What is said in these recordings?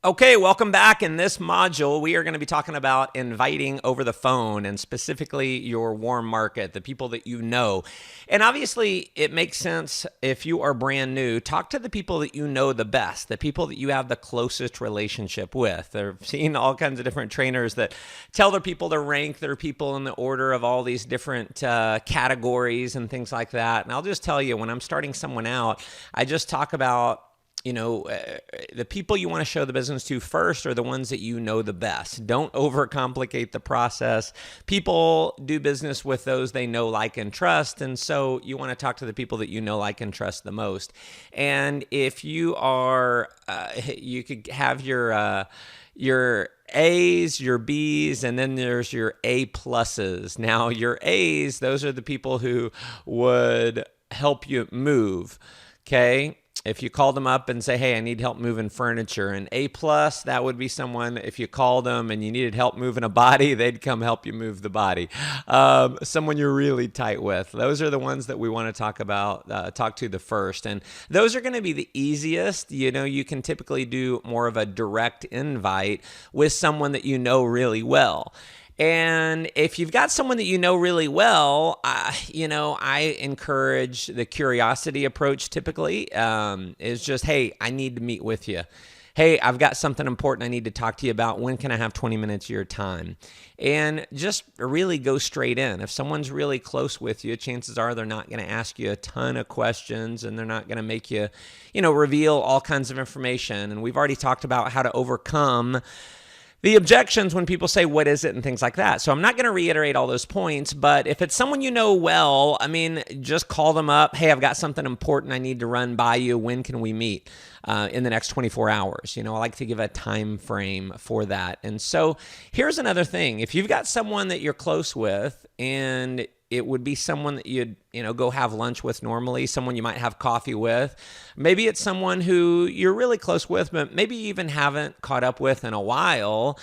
Okay, welcome back. In this module, we are going to be talking about inviting over the phone and specifically your warm market, the people that you know. And obviously, it makes sense if you are brand new, talk to the people that you know the best, the people that you have the closest relationship with. I've seen all kinds of different trainers that tell their people to rank their people in the order of all these different categories and things like that. And I'll just tell you, when I'm starting someone out, I just talk about the people you want to show the business to first are the ones that you know the best. Don't overcomplicate the process. People do business with those they know, like, and trust. And so you want to talk to the people that you know, like, and trust the most. And if you are, you could have your A's, your B's, and then there's your A pluses. Now, your A's, those are the people who would help you move. Okay. If you call them up and say, hey, I need help moving furniture, an A plus, that would be someone, if you called them and you needed help moving a body, they'd come help you move the body. Someone you're really tight with. Those are the ones that we want to talk to the first. And those are going to be the easiest. You can typically do more of a direct invite with someone that you know really well. And if you've got someone that you know really well, I encourage the curiosity approach typically, is just, hey, I need to meet with you. Hey, I've got something important I need to talk to you about. When can I have 20 minutes of your time? And just really go straight in. If someone's really close with you, chances are they're not going to ask you a ton of questions and they're not going to make you, reveal all kinds of information. And we've already talked about how to overcome the objections when people say, what is it, and things like that. So I'm not going to reiterate all those points, but if it's someone you know well, just call them up. Hey, I've got something important I need to run by you. When can we meet? In the next 24 hours. I like to give a time frame for that. And so here's another thing. If you've got someone that you're close with and it would be someone that you'd, go have lunch with normally, someone you might have coffee with. Maybe it's someone who you're really close with, but maybe you even haven't caught up with in a while.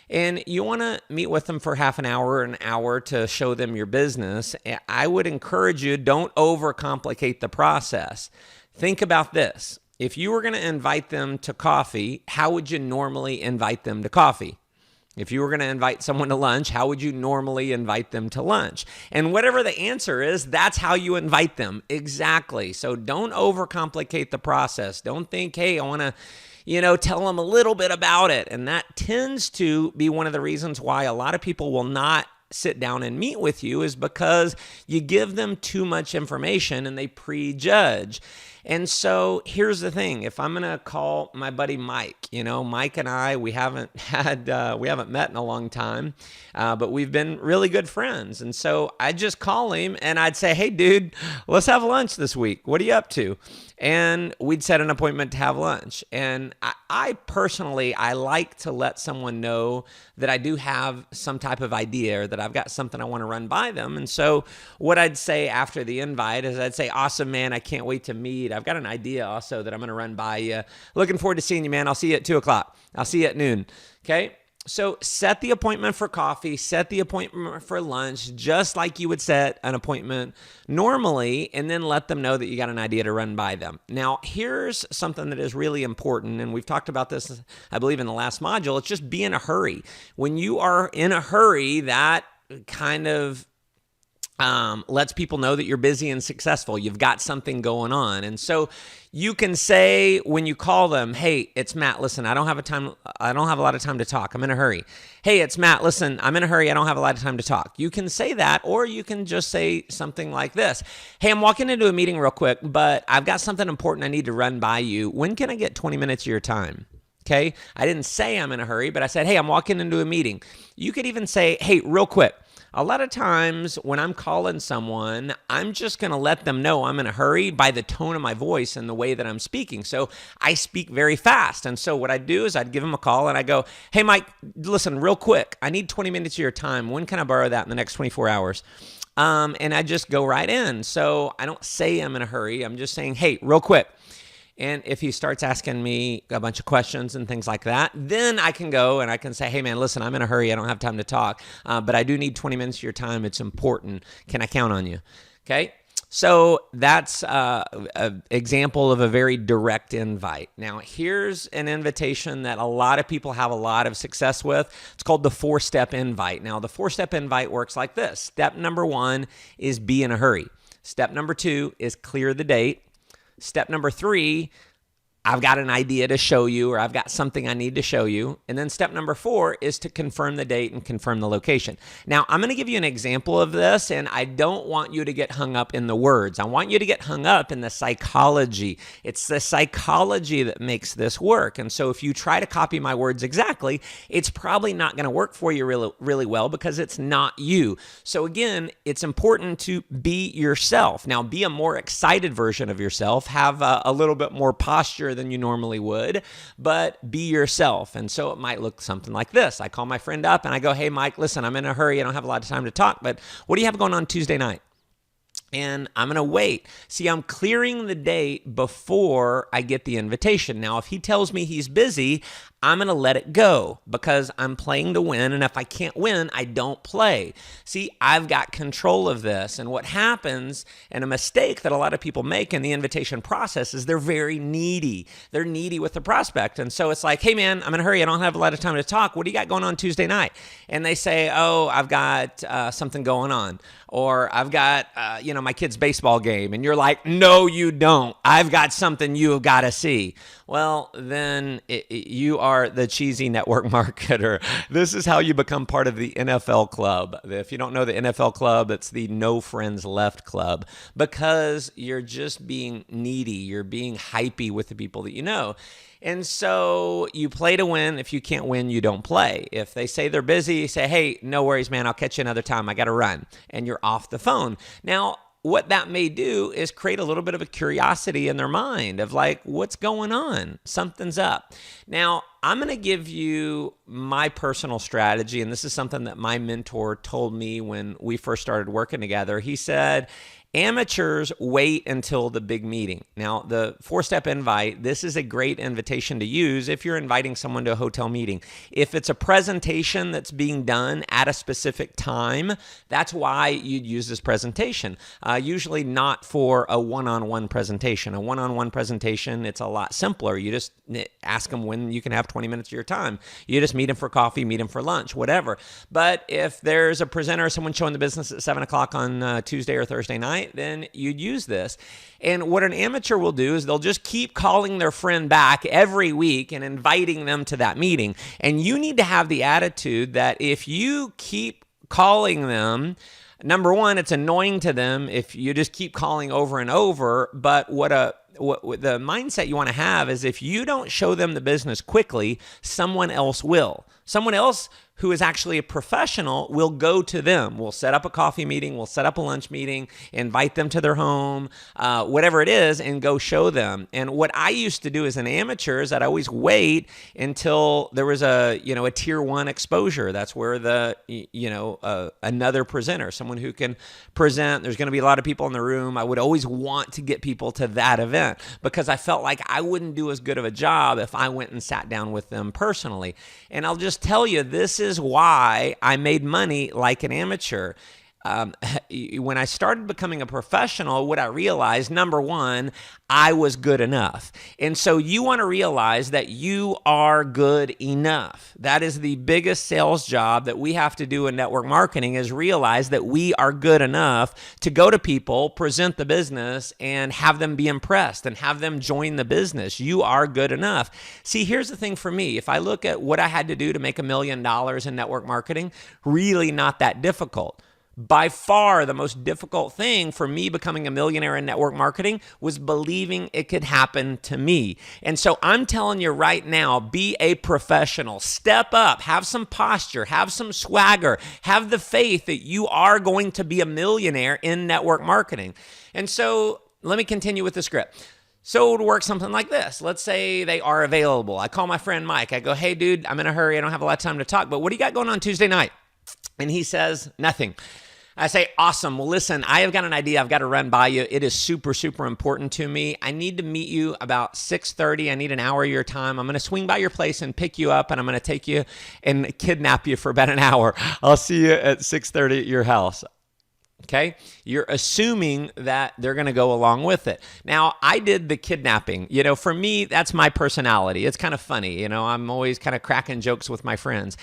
And you want to meet with them for half an hour to show them your business. I would encourage you, don't overcomplicate the process. Think about this. If you were going to invite them to coffee, how would you normally invite them to coffee? If you were going to invite someone to lunch, how would you normally invite them to lunch? And whatever the answer is, that's how you invite them. Exactly. So don't overcomplicate the process. Don't think, hey, I want to, tell them a little bit about it. And that tends to be one of the reasons why a lot of people will not sit down and meet with you, is because you give them too much information and they prejudge. And so here's the thing. If I'm going to call my buddy Mike, Mike and I, we haven't met in a long time, but we've been really good friends. And so I'd just call him and I'd say, hey, dude, let's have lunch this week. What are you up to? And we'd set an appointment to have lunch. And I personally like to let someone know that I do have some type of idea or that I've got something I want to run by them. And so what I'd say after the invite is I'd say, awesome, man, I can't wait to meet. I've got an idea also that I'm going to run by you. Looking forward to seeing you, man. I'll see you at 2:00. I'll see you at noon. Okay. So set the appointment for coffee, set the appointment for lunch, just like you would set an appointment normally, and then let them know that you got an idea to run by them. Now, here's something that is really important, and we've talked about this, I believe, in the last module. It's just be in a hurry. When you are in a hurry, that kind of lets people know that you're busy and successful. You've got something going on. And so you can say when you call them, hey, it's Matt. Listen, I don't have a lot of time to talk. I'm in a hurry. Hey, it's Matt. Listen, I'm in a hurry. I don't have a lot of time to talk. You can say that, or you can just say something like this. Hey, I'm walking into a meeting real quick, but I've got something important I need to run by you. When can I get 20 minutes of your time? Okay. I didn't say I'm in a hurry, but I said, hey, I'm walking into a meeting. You could even say, hey, real quick. A lot of times when I'm calling someone, I'm just going to let them know I'm in a hurry by the tone of my voice and the way that I'm speaking. So I speak very fast. And so what I do is I'd give them a call and I go, hey, Mike, listen, real quick. I need 20 minutes of your time. When can I borrow that in the next 24 hours? And I just go right in. So I don't say I'm in a hurry. I'm just saying, hey, real quick. And if he starts asking me a bunch of questions and things like that, then I can go and I can say, hey, man, listen, I'm in a hurry. I don't have time to talk, but I do need 20 minutes of your time. It's important. Can I count on you? Okay. So that's an example of a very direct invite. Now, here's an invitation that a lot of people have a lot of success with. It's called the 4-step invite. Now, the 4-step invite works like this. Step number 1 is be in a hurry. Step number 2 is clear the date. Step number 3, I've got an idea to show you, or I've got something I need to show you. And then step number 4 is to confirm the date and confirm the location. Now, I'm going to give you an example of this, and I don't want you to get hung up in the words. I want you to get hung up in the psychology. It's the psychology that makes this work. And so if you try to copy my words exactly, it's probably not going to work for you really, really well because it's not you. So again, it's important to be yourself. Now, be a more excited version of yourself. Have a little bit more posture than you normally would, but be yourself. And so it might look something like this. I call my friend up and I go, hey, Mike, listen, I'm in a hurry. I don't have a lot of time to talk, but what do you have going on Tuesday night? And I'm going to wait. See, I'm clearing the date before I get the invitation. Now, if he tells me he's busy, I'm going to let it go because I'm playing to win. And if I can't win, I don't play. See, I've got control of this. And what happens, and a mistake that a lot of people make in the invitation process, is they're very needy. They're needy with the prospect. And so it's like, hey, man, I'm in a hurry. I don't have a lot of time to talk. What do you got going on Tuesday night? And they say, oh, I've got something going on. Or I've got, my kid's baseball game. And you're like, no, you don't. I've got something you've got to see. Well, then you are the cheesy network marketer. This is how you become part of the NFL club. If you don't know the NFL club, it's the No Friends Left club, because you're just being needy. You're being hypey with the people that you know. And so you play to win. If you can't win, you don't play. If they say they're busy, you say, hey, no worries, man. I'll catch you another time. I got to run. And you're off the phone. Now, what that may do is create a little bit of a curiosity in their mind of like, what's going on? Something's up. Now, I'm going to give you my personal strategy, and this is something that my mentor told me when we first started working together. He said, amateurs wait until the big meeting. Now, the 4-step invite, this is a great invitation to use if you're inviting someone to a hotel meeting. If it's a presentation that's being done at a specific time, that's why you'd use this presentation. Usually not for a one-on-one presentation. A one-on-one presentation, it's a lot simpler. You just ask them when you can have 20 minutes of your time. You just meet them for coffee, meet them for lunch, whatever. But if there's a presenter, someone showing the business at 7 o'clock on Tuesday or Thursday night, then you'd use this. And what an amateur will do is they'll just keep calling their friend back every week and inviting them to that meeting. And you need to have the attitude that if you keep calling them, number one, it's annoying to them if you just keep calling over and over. But what the mindset you want to have is if you don't show them the business quickly, someone else will. Someone else who is actually a professional will go to them. We'll set up a coffee meeting, we'll set up a lunch meeting, invite them to their home, whatever it is, and go show them. And what I used to do as an amateur is that I always wait until there was a tier 1 exposure. That's where another presenter, someone who can present, there's going to be a lot of people in the room. I would always want to get people to that event because I felt like I wouldn't do as good of a job if I went and sat down with them personally. And I'll just tell you, this is why I made money like an amateur. When I started becoming a professional, what I realized, number one, I was good enough. And so you want to realize that you are good enough. That is the biggest sales job that we have to do in network marketing, is realize that we are good enough to go to people, present the business, and have them be impressed and have them join the business. You are good enough. See, here's the thing for me. If I look at what I had to do to make $1 million in network marketing, really not that difficult. By far, the most difficult thing for me becoming a millionaire in network marketing was believing it could happen to me. And so I'm telling you right now, be a professional. Step up, have some posture, have some swagger, have the faith that you are going to be a millionaire in network marketing. And so let me continue with the script. So it would work something like this. Let's say they are available. I call my friend Mike. I go, hey, dude, I'm in a hurry. I don't have a lot of time to talk, but what do you got going on Tuesday night? And he says, nothing. I say, awesome. Well, listen, I have got an idea. I've got to run by you. It is super, super important to me. I need to meet you about 6:30. I need an hour of your time. I'm going to swing by your place and pick you up, and I'm going to take you and kidnap you for about an hour. I'll see you at 6:30 at your house. Okay. You're assuming that they're going to go along with it. Now, I did the kidnapping. For me, that's my personality. It's kind of funny. I'm always kind of cracking jokes with my friends.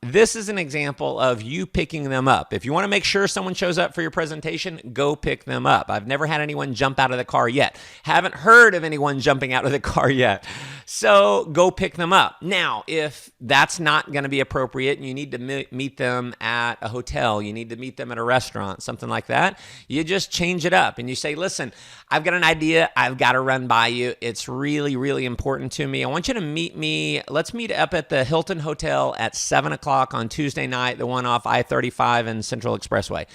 This is an example of you picking them up. If you want to make sure someone shows up for your presentation, go pick them up. I've never had anyone jump out of the car yet. Haven't heard of anyone jumping out of the car yet. So go pick them up. Now, if that's not going to be appropriate and you need to meet them at a hotel, you need to meet them at a restaurant, something like that, you just change it up and you say, listen, I've got an idea. I've got to run by you. It's really, really important to me. I want you to meet me. Let's meet up at the Hilton Hotel at 7 o'clock on Tuesday night, the one off I-35 and Central Expressway.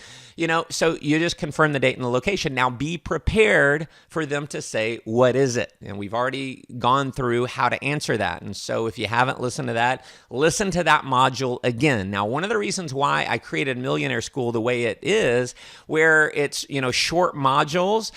So you just confirm the date and the location. Now be prepared for them to say, what is it? And we've already gone through how to answer that. And so if you haven't listened to that, listen to that module again. Now, one of the reasons why I created Millionaire School the way it is, where it's, short modules,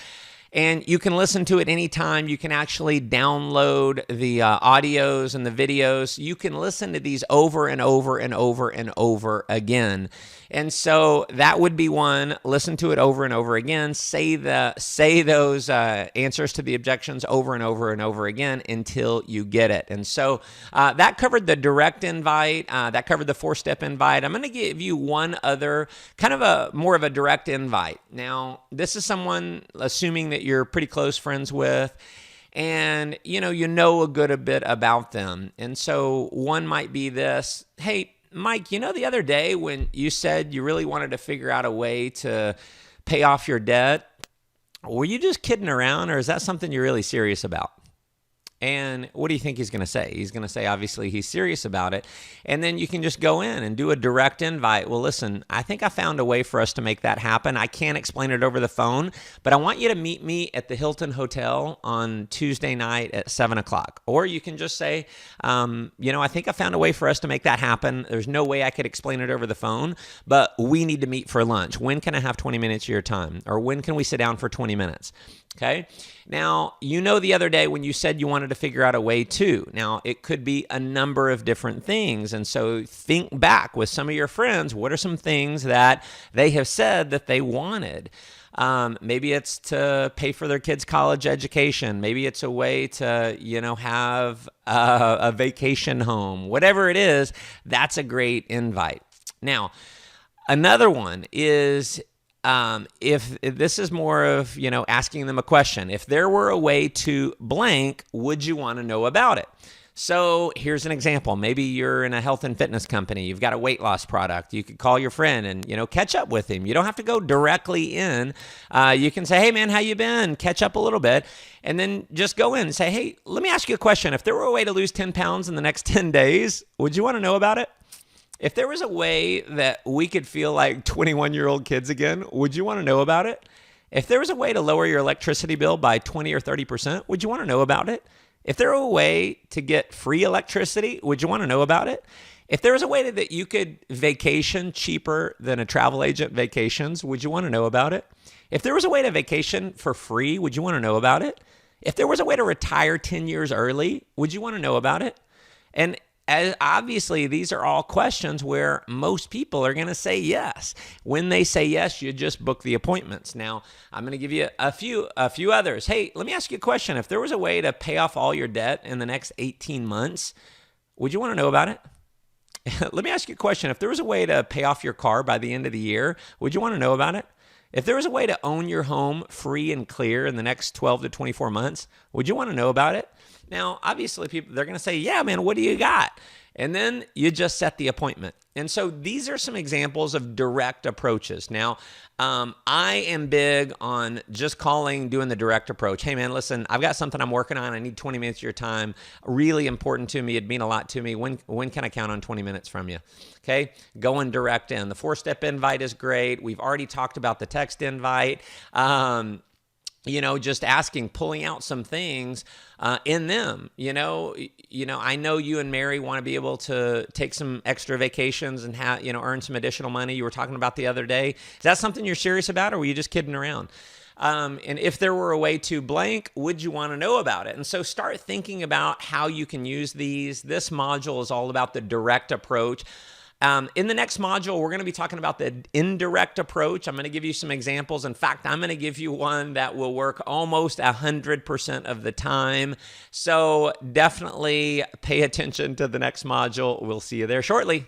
and you can listen to it anytime. You can actually download the audios and the videos. You can listen to these over and over and over and over again. And so that would be one. Listen to it over and over again. Say those answers to the objections over and over and over again until you get it. And so that covered the direct invite. That covered the 4-step invite. I'm going to give you one other kind of more of a direct invite. Now, this is someone, assuming that you're pretty close friends with, and you know a bit about them. And so one might be this: hey, Mike, the other day when you said you really wanted to figure out a way to pay off your debt, were you just kidding around, or is that something you're really serious about? And what do you think he's going to say? He's going to say, obviously, he's serious about it. And then you can just go in and do a direct invite. Well, listen, I think I found a way for us to make that happen. I can't explain it over the phone, but I want you to meet me at the Hilton Hotel on Tuesday night at 7 o'clock. Or you can just say, I think I found a way for us to make that happen. There's no way I could explain it over the phone, but we need to meet for lunch. When can I have 20 minutes of your time? Or when can we sit down for 20 minutes? Okay. Now, the other day when you said you wanted to figure out a way to. Now, it could be a number of different things. And so think back with some of your friends. What are some things that they have said that they wanted? Maybe it's to pay for their kids' college education. Maybe it's a way to, have a vacation home. Whatever it is, that's a great invite. Now, another one is, if this is more of, asking them a question. If there were a way to blank, would you want to know about it? So here's an example. Maybe you're in a health and fitness company. You've got a weight loss product. You could call your friend and, catch up with him. You don't have to go directly in. You can say, hey, man, how you been? Catch up a little bit. And then just go in and say, hey, let me ask you a question. If there were a way to lose 10 pounds in the next 10 days, would you want to know about it? If there was a way that we could feel like 21-year-old kids again, would you want to know about it? If there was a way to lower your electricity bill by 20 or 30%, would you want to know about it? If there were a way to get free electricity, would you want to know about it? If there was a way that you could vacation cheaper than a travel agent vacations, would you want to know about it? If there was a way to vacation for free, would you want to know about it? If there was a way to retire 10 years early, would you want to know about it? And obviously, these are all questions where most people are going to say yes. When they say yes, you just book the appointments. Now, I'm going to give you a few others. Hey, let me ask you a question. If there was a way to pay off all your debt in the next 18 months, would you want to know about it? Let me ask you a question. If there was a way to pay off your car by the end of the year, would you want to know about it? If there was a way to own your home free and clear in the next 12 to 24 months, would you want to know about it? Now, obviously, they're going to say, yeah, man, what do you got? And then you just set the appointment. And so these are some examples of direct approaches. Now, I am big on just doing the direct approach. Hey, man, listen, I've got something I'm working on. I need 20 minutes of your time. Really important to me. It'd mean a lot to me. When can I count on 20 minutes from you? Okay, going direct in. The 4-step invite is great. We've already talked about the text invite. Just asking, pulling out some things in them. I know you and Mary want to be able to take some extra vacations and earn some additional money. You were talking about the other day. Is that something you're serious about, or were you just kidding around? And if there were a way to blank, would you want to know about it? And so start thinking about how you can use these. This module is all about the direct approach. In the next module, we're going to be talking about the indirect approach. I'm going to give you some examples. In fact, I'm going to give you one that will work almost 100% of the time. So definitely pay attention to the next module. We'll see you there shortly.